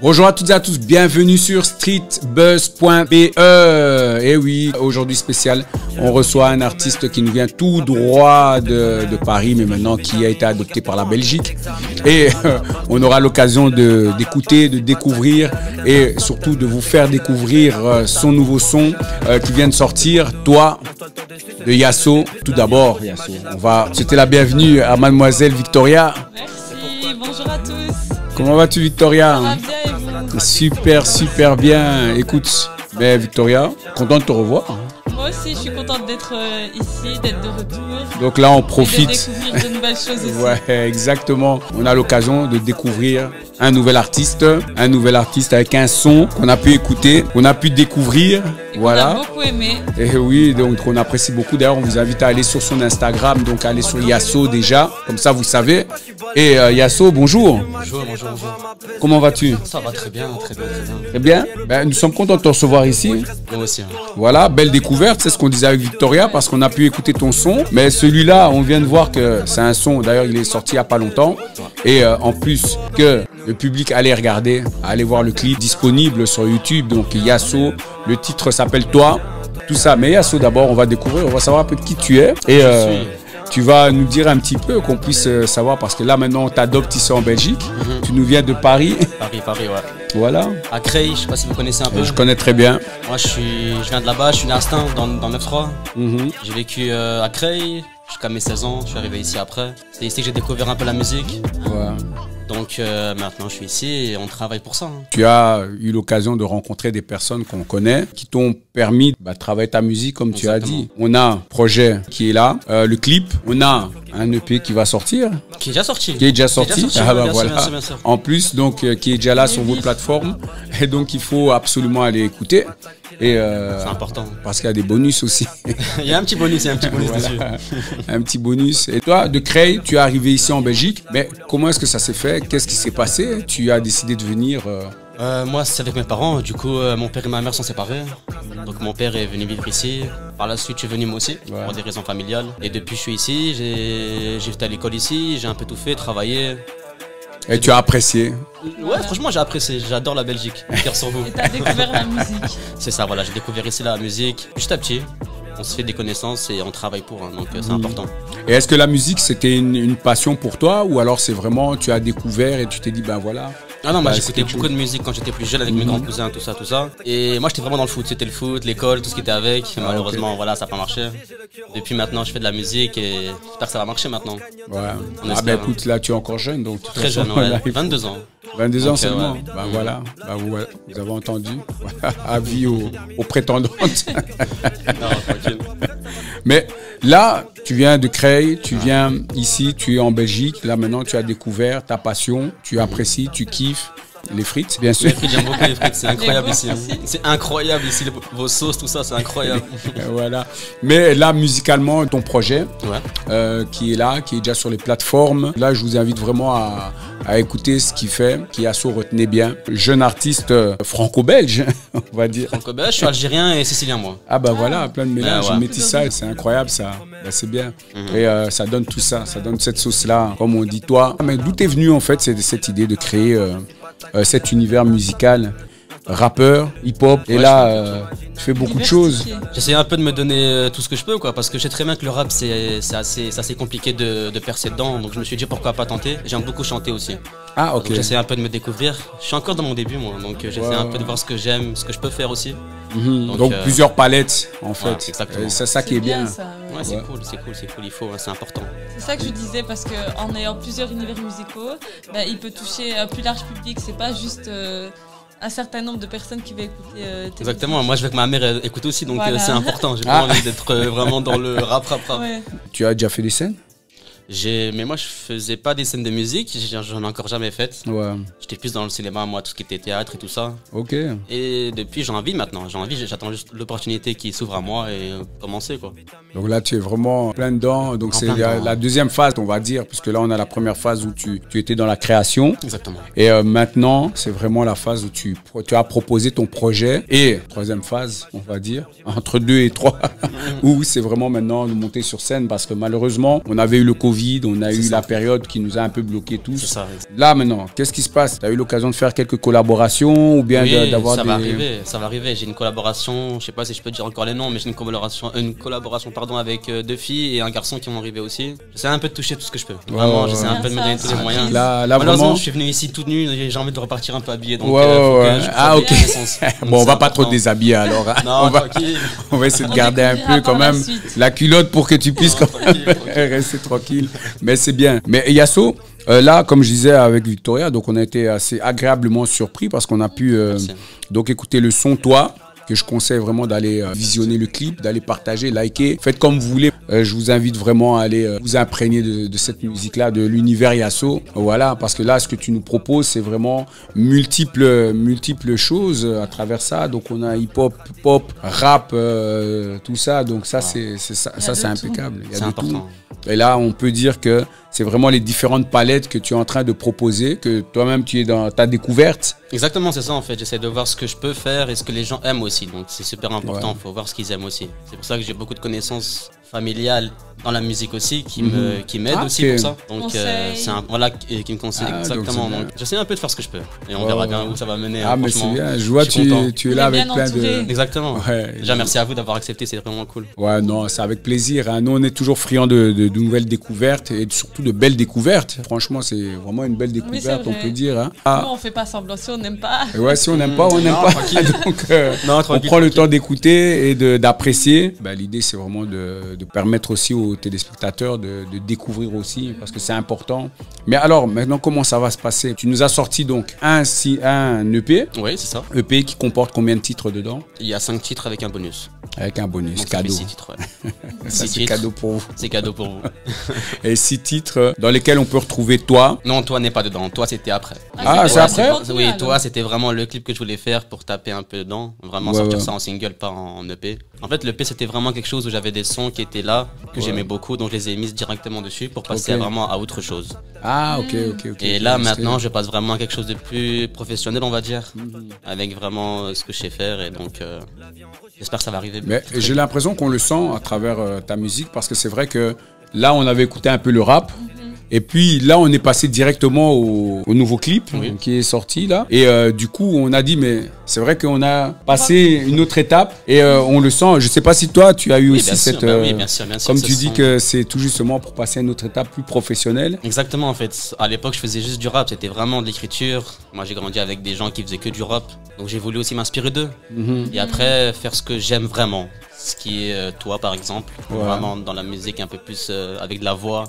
Bonjour à toutes et à tous, bienvenue sur streetbuzz.be. Et oui, aujourd'hui spécial, on reçoit un artiste qui nous vient tout droit de Paris, mais maintenant qui a été adopté par la Belgique. Et on aura l'occasion d'écouter, de découvrir et surtout de vous faire découvrir son nouveau son qui vient de sortir, Toi, de Yasso. Tout d'abord, Yasso, on va souhaiter la bienvenue à mademoiselle Victoria. Merci, bonjour à tous. Comment vas-tu, Victoria? Ça va bien et vous? Super bien. Écoute, mais Victoria, content de te revoir. Moi aussi, je suis contente d'être ici, d'être de retour. Donc là, on profite. Et de découvrir de nouvelles choses ici. Ouais, exactement. On a l'occasion de découvrir un nouvel artiste avec un son qu'on a pu écouter, qu'on a pu découvrir. Voilà. On a beaucoup aimé. Et oui, donc on apprécie beaucoup. D'ailleurs, on vous invite à aller sur son Instagram, donc aller sur Yasso déjà, comme ça vous savez. Et Yasso, bonjour. Bonjour. Comment vas-tu? Ça va très bien. Très bien. Ben, nous sommes contents de te recevoir ici. Moi aussi. Voilà, belle découverte, c'est ce qu'on disait avec Victoria, parce qu'on a pu écouter ton son. Mais celui-là, on vient de voir que c'est un son, d'ailleurs il est sorti il n'y a pas longtemps. Et en plus que le public allait regarder, allait voir le clip disponible sur YouTube, donc Yasso, le titre s'appelle Toi, tout ça. Mais Yasso d'abord, on va découvrir, on va savoir un peu qui tu es. Et tu vas nous dire un petit peu, qu'on puisse savoir, parce que là maintenant on t'adopte ici en Belgique. Tu nous viens de Paris. Paris, ouais. Voilà. À Creil, je sais pas si vous connaissez un peu. Je connais très bien. Moi je viens de là-bas, je suis né à Astin dans 9-3. J'ai vécu à Creil jusqu'à mes 16 ans, je suis arrivé ici après. C'est ici que j'ai découvert un peu la musique. Ouais. Donc maintenant je suis ici et on travaille pour ça. Tu as eu l'occasion de rencontrer des personnes qu'on connaît qui t'ont permis de travailler ta musique comme tu as dit. On a un projet qui est là, le clip, on a un EP qui va sortir. Qui est déjà sorti. Ah bah voilà. Bien sûr. En plus, donc, qui est déjà là sur vos plateformes. Et donc, il faut absolument aller écouter. Et c'est important. Parce qu'il y a des bonus aussi. Il y a un petit bonus, dessus. Un petit bonus. Et toi, de Creil, tu es arrivé ici en Belgique. Mais comment est-ce que ça s'est fait? Qu'est-ce qui s'est passé? Tu as décidé de venir moi, c'est avec mes parents. Du coup, mon père et ma mère sont séparés. Donc, mon père est venu vivre ici. Par la suite, je suis venu moi aussi, pour des raisons familiales. Et depuis, je suis ici. J'ai été à l'école ici. J'ai un peu tout fait, travaillé. Et tu as apprécié? Ouais, franchement, j'ai apprécié. J'adore la Belgique. Fier sur vous. Et t'as découvert la musique. C'est ça, voilà. J'ai découvert ici la musique. Petit à petit, on se fait des connaissances et on travaille pour. Donc, c'est important. Et est-ce que la musique, c'était une passion pour toi? Ou alors, c'est vraiment, tu as découvert et tu t'es dit, ben voilà. Ah non, moi j'écoutais beaucoup de musique quand j'étais plus jeune avec mes grands cousins, tout ça. Et moi j'étais vraiment dans le foot, c'était le foot, l'école, tout ce qui était avec. Malheureusement, voilà, ça n'a pas marché. Depuis maintenant, je fais de la musique et j'espère que ça va marcher maintenant. Ouais. Ah ben écoute, là tu es encore jeune, donc très jeune, ouais. 22 ans. 22 ans seulement. Ouais. Ben voilà, vous avez entendu. Avis aux prétendantes. Non, tranquille. Mais là, tu viens de Creil, tu viens ici, tu es en Belgique. Là maintenant, tu as découvert ta passion, tu apprécies, tu kiffes les frites, bien sûr. Les frites, j'aime beaucoup les frites, c'est incroyable ici. C'est incroyable ici, vos sauces, tout ça, c'est incroyable. Voilà. Mais là, musicalement, ton projet qui est là, qui est déjà sur les plateformes. Là, je vous invite vraiment à écouter ce qu'il fait, qui Yasso, retenez bien. Jeune artiste franco-belge, on va dire. Franco-belge, je suis algérien et sicilien, moi. Ah bah voilà, plein de mélanges, métissage, c'est incroyable ça. Bah, c'est bien. Et ça donne tout ça, ça donne cette sauce-là, comme on dit toi. Mais d'où t'es venu en fait cette idée de créer cet univers musical, rappeur, hip-hop, et là, tu fais beaucoup de choses. J'essaie un peu de me donner tout ce que je peux, quoi, parce que je sais très bien que le rap, c'est assez compliqué de percer dedans, donc je me suis dit pourquoi pas tenter. J'aime beaucoup chanter aussi. Ah, ok. J'essaie un peu de me découvrir. Je suis encore dans mon début, moi, donc j'essaie un peu de voir ce que j'aime, ce que je peux faire aussi. Donc plusieurs palettes, en fait. Exactement. C'est ça qui est bien. Ouais, c'est cool, il faut, c'est important. C'est ça que je disais, parce qu'en ayant plusieurs univers musicaux, il peut toucher un plus large public. C'est pas juste un certain nombre de personnes qui vont écouter tes Exactement, musiques. moi je veux que ma mère écoute aussi, donc c'est important. J'ai pas envie d'être vraiment dans le rap. Ouais. Tu as déjà fait des scènes? Mais moi je faisais pas des scènes de musique, j'en ai encore jamais fait. Ouais. J'étais plus dans le cinéma, moi, tout ce qui était théâtre et tout ça. Ok. Et depuis j'ai envie maintenant, j'attends juste l'opportunité qui s'ouvre à moi et commencer quoi. Donc là tu es vraiment plein dedans, donc c'est la deuxième phase on va dire, puisque là on a la première phase où tu étais dans la création. Exactement. Et maintenant c'est vraiment la phase où tu as proposé ton projet, et troisième phase on va dire, entre 2 et 3, où c'est vraiment maintenant de monter sur scène, parce que malheureusement on avait eu le Covid Covid, on a eu la période qui nous a un peu bloqués tous. C'est ça. Là maintenant, qu'est-ce qui se passe? Tu as eu l'occasion de faire quelques collaborations ou bien Oui, d'avoir ça va arriver, ça va arriver. J'ai une collaboration, je sais pas si je peux dire encore les noms, mais j'ai une collaboration pardon, avec 2 filles et un garçon qui vont arriver aussi. J'essaie un peu de toucher tout ce que je peux. Vraiment, j'essaie un peu de me donner tous les moyens. Là, Malheureusement, vraiment... je suis venu ici toute nue, j'ai envie de repartir un peu habillé. Donc, Ah, ok. Bon, on va pas trop te déshabiller alors. Hein. Non, tranquille. On va essayer de garder un peu quand même la culotte pour que tu puisses quand même rester tranquille. Mais c'est bien. Mais Yasso, là, comme je disais avec Victoria, donc on a été assez agréablement surpris parce qu'on a pu donc écouter le son Toi, que je conseille vraiment d'aller visionner le clip, d'aller partager, liker. Faites comme vous voulez. Je vous invite vraiment à aller vous imprégner de cette musique-là, de l'univers Yasso. Voilà, parce que là, ce que tu nous proposes, c'est vraiment multiples choses à travers ça. Donc, on a hip-hop, pop, rap, tout ça. Donc, ça, c'est impeccable. Il y a de important. tout. Et là, on peut dire que c'est vraiment les différentes palettes que tu es en train de proposer, que toi-même, tu es dans ta découverte. Exactement, c'est ça en fait. J'essaie de voir ce que je peux faire et ce que les gens aiment aussi. Donc c'est super important, il faut voir ce qu'ils aiment aussi. C'est pour ça que j'ai beaucoup de connaissances familiales dans la musique aussi qui m'aident aussi pour ça. Donc c'est voilà qui me conseille exactement. Donc j'essaie un peu de faire ce que je peux et on verra bien où ça va mener. Ah mais c'est bien, je vois tu es là avec plein de... Exactement. Déjà merci à vous d'avoir accepté, c'est vraiment cool. Ouais non, c'est avec plaisir. Hein. Nous on est toujours friands de nouvelles découvertes et surtout de belles découvertes. Franchement c'est vraiment une belle découverte, on peut dire. Hein. Nous on fait pas semblant, si on n'aime pas. Ouais, si on n'aime pas, on n'aime pas. Donc on prend le temps d'écouter et d'apprécier. L'idée c'est vraiment de permettre aussi aux téléspectateurs de découvrir aussi parce que c'est important. Mais alors maintenant comment ça va se passer? Tu nous as sorti donc un EP. Oui c'est ça. EP qui comporte combien de titres dedans? Il y a 5 titres avec un bonus. Avec un bonus, donc, cadeau. 6 titres, ouais. Ça c'est cadeau pour vous. C'est cadeau pour vous. Et 6 titres dans lesquels on peut retrouver Toi. Non, Toi n'est pas dedans. Toi c'était après. Ah c'est après? Oui, Toi c'était vraiment le clip que je voulais faire pour taper un peu dedans. Vraiment sortir ça en single, pas en EP. En fait l'EP c'était vraiment quelque chose où j'avais des sons qui étaient là, que j'aimais beaucoup, donc je les ai mis directement dessus pour passer vraiment à autre chose. Ah ok. Et là maintenant je passe vraiment à quelque chose de plus professionnel on va dire, avec vraiment ce que je sais faire et donc j'espère que ça va arriver. Mais j'ai l'impression qu'on le sent à travers ta musique parce que c'est vrai que là on avait écouté un peu le rap. Et puis là, on est passé directement au nouveau clip qui est sorti là. Et du coup, on a dit, mais c'est vrai qu'on a passé une autre étape et on le sent. Je sais pas si toi, tu as eu aussi cette... bien sûr, comme tu dis que c'est tout justement pour passer à une autre étape plus professionnelle. Exactement, en fait. À l'époque, je faisais juste du rap. C'était vraiment de l'écriture. Moi, j'ai grandi avec des gens qui faisaient que du rap. Donc, j'ai voulu aussi m'inspirer d'eux. Et après, faire ce que j'aime vraiment. Ce qui est Toi, par exemple. Vraiment dans la musique un peu plus avec de la voix.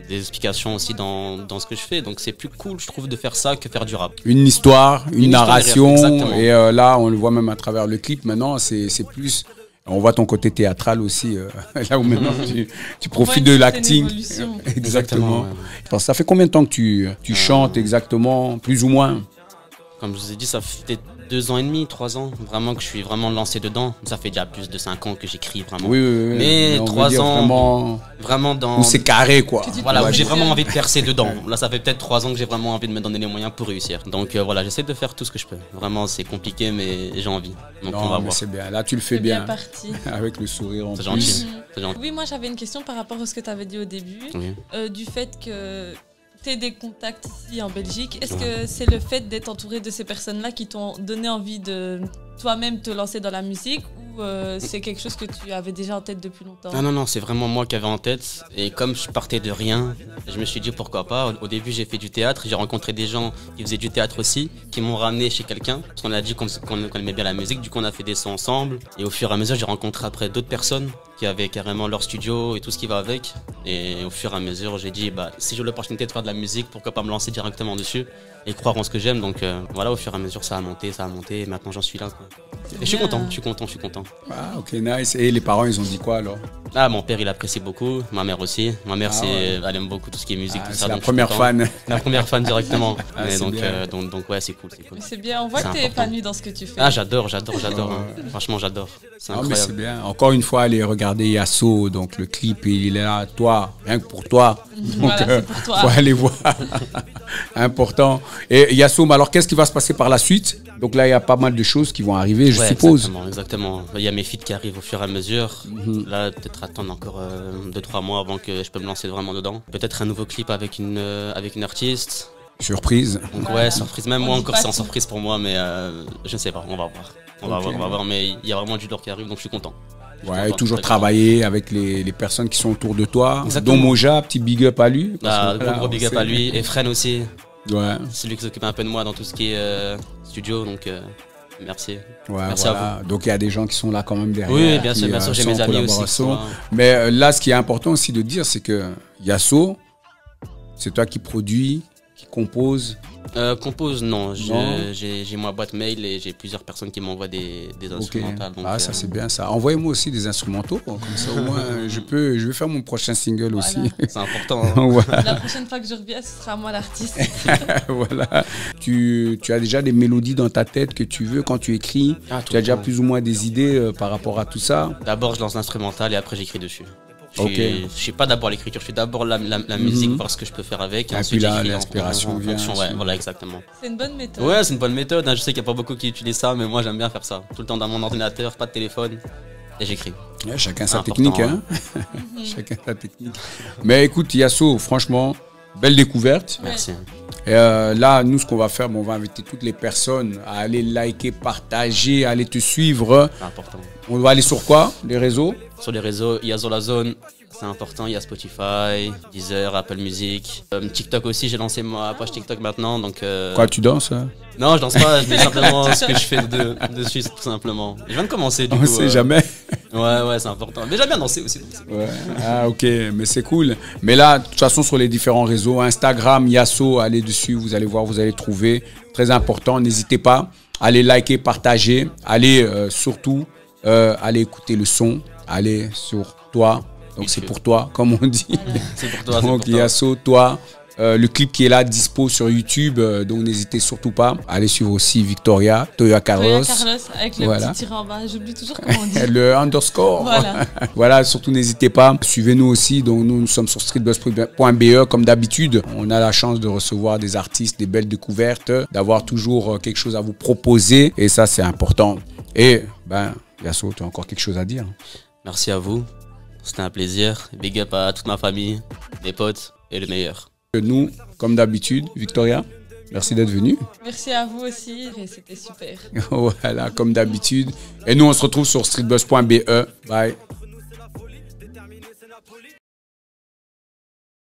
Des explications aussi dans ce que je fais, donc c'est plus cool je trouve de faire ça que faire du rap. Une histoire, une narration, et là on le voit même à travers le clip maintenant, c'est plus, on voit ton côté théâtral aussi, là où maintenant tu profites de l'acting. Exactement. Ça fait combien de temps que tu chantes exactement, plus ou moins? Comme je vous ai dit, ça fait 2 ans et demi, 3 ans, vraiment que je suis vraiment lancé dedans. Ça fait déjà plus de 5 ans que j'écris vraiment. Oui. Mais 3 ans, vraiment dans... Où c'est carré quoi. Voilà, où j'ai vraiment envie de percer dedans. Là, ça fait peut-être 3 ans que j'ai vraiment envie de me donner les moyens pour réussir. Donc voilà, j'essaie de faire tout ce que je peux. Vraiment, c'est compliqué, mais j'ai envie. Donc on va voir. C'est bien, là tu le fais bien. Parti. Avec le sourire en plus. C'est gentil. Oui, moi j'avais une question par rapport à ce que tu avais dit au début. Du fait que... tu des contacts ici en Belgique. Est-ce que c'est le fait d'être entouré de ces personnes-là qui t'ont donné envie de toi-même te lancer dans la musique ou c'est quelque chose que tu avais déjà en tête depuis longtemps? Non, c'est vraiment moi qui avais en tête. Et comme je partais de rien, je me suis dit pourquoi pas. Au début, j'ai fait du théâtre. J'ai rencontré des gens qui faisaient du théâtre aussi, qui m'ont ramené chez quelqu'un. Parce qu'on a dit qu'on aimait bien la musique. Du coup, on a fait des sons ensemble. Et au fur et à mesure, j'ai rencontré après d'autres personnes qui avaient carrément leur studio et tout ce qui va avec. Et au fur et à mesure, j'ai dit, si j'ai l'opportunité de faire de la musique, pourquoi pas me lancer directement dessus et croire en ce que j'aime. Donc voilà, au fur et à mesure, ça a monté. Et maintenant, j'en suis là. Et je suis content. Ah, ok, nice. Et les parents, ils ont dit quoi alors? Ah, mon père, il apprécie beaucoup. Ma mère aussi. Ma mère, elle aime beaucoup tout ce qui est musique, tout ça. C'est la première fan. La première fan directement. Donc ouais, c'est cool. C'est bien, on voit que tu es épanoui dans ce que tu fais. Ah, j'adore. Franchement, j'adore. C'est incroyable. Mais c'est bien. Encore une fois, allez regarder regarder Yasso, donc le clip, il est là, toi, rien que pour toi. Donc, voilà, c'est pour toi. Faut aller voir. Important. Et Yasso, alors qu'est-ce qui va se passer par la suite? Donc là, il y a pas mal de choses qui vont arriver, je suppose. Exactement. Il y a mes feats qui arrivent au fur et à mesure. Là, peut-être attendre encore 2-3 mois avant que je peux me lancer vraiment dedans. Peut-être un nouveau clip avec une artiste. Surprise. Donc ouais, surprise. Même moi encore, c'est en surprise pour moi, mais je ne sais pas. On va voir. On va voir. Mais il y a vraiment du lourd qui arrive, donc je suis content. Ouais, et toujours travailler avec les personnes qui sont autour de toi. Exactement. Dont Moja, petit big up à lui. Gros big up à lui. Et Fren aussi. Ouais. C'est lui qui s'occupe un peu de moi dans tout ce qui est studio, donc merci. Ouais, merci voilà. à vous. Donc il y a des gens qui sont là quand même derrière. Oui, bien sûr, j'ai mes amis aussi. Mais là, ce qui est important aussi de dire, c'est que Yasso, c'est toi qui produis, qui compose. Compose, non. J'ai ma boîte mail et j'ai plusieurs personnes qui m'envoient des instrumentales. Donc, ça c'est bien ça. Envoyez-moi aussi des instrumentaux, comme ça au moins je vais faire mon prochain single aussi. C'est important. Hein. Voilà. La prochaine fois que je reviens, ce sera moi l'artiste. Voilà. Tu as déjà des mélodies dans ta tête que tu veux quand tu écris. Tu as déjà plus ou moins des idées par rapport à tout ça. D'abord je lance l'instrumental et après j'écris dessus. Je suis pas d'abord l'écriture, je suis d'abord la musique, voir ce que je peux faire avec. Et puis là, l'inspiration vient. Ouais, voilà, exactement. C'est une bonne méthode. Ouais, c'est une bonne méthode. Hein. Je sais qu'il n'y a pas beaucoup qui utilisent ça, mais moi j'aime bien faire ça. Tout le temps dans mon ordinateur, pas de téléphone, et j'écris. Ouais, chacun sa technique, hein. Chacun sa technique. Mais écoute, Yasso, franchement, belle découverte. Merci. Et là, nous, ce qu'on va faire, on va inviter toutes les personnes à aller liker, partager, à aller te suivre. C'est important. On va aller sur quoi? Les réseaux? Sur les réseaux, il y a Zolazone, c'est important. Il y a Spotify, Deezer, Apple Music. TikTok aussi, j'ai lancé ma page TikTok maintenant. Donc, Quoi, tu danses? Non, je danse pas, mais simplement ce que je fais dessus, tout simplement. Je viens de commencer, du coup. On sait jamais. Ouais, c'est important. Mais j'aime bien danser aussi. Ouais. Ah, ok, mais c'est cool. Mais là, de toute façon, sur les différents réseaux, Instagram, Yasso, allez dessus, vous allez voir, vous allez trouver. Très important, n'hésitez pas. Allez liker, partager. Allez surtout, allez écouter le son. Allez sur toi. Donc c'est pour toi, comme on dit. C'est pour toi. Donc Yasso, toi. Le clip qui est là, dispo sur YouTube, donc n'hésitez surtout pas. Allez suivre aussi Victoria, Toya Carlos. Toya Carlos, avec le petit tiré en bas, j'oublie toujours comment on dit. Le underscore. Voilà. Voilà, surtout n'hésitez pas. Suivez-nous aussi, donc nous sommes sur streetbuzz.be comme d'habitude. On a la chance de recevoir des artistes, des belles découvertes, d'avoir toujours quelque chose à vous proposer et ça c'est important. Et Yasso, tu as encore quelque chose à dire? Merci à vous, c'était un plaisir. Big up à toute ma famille, mes potes et le meilleur. Nous, comme d'habitude, Victoria, merci d'être venue. Merci à vous aussi, et c'était super. Voilà, comme d'habitude. Et nous, on se retrouve sur streetbuzz.be. Bye.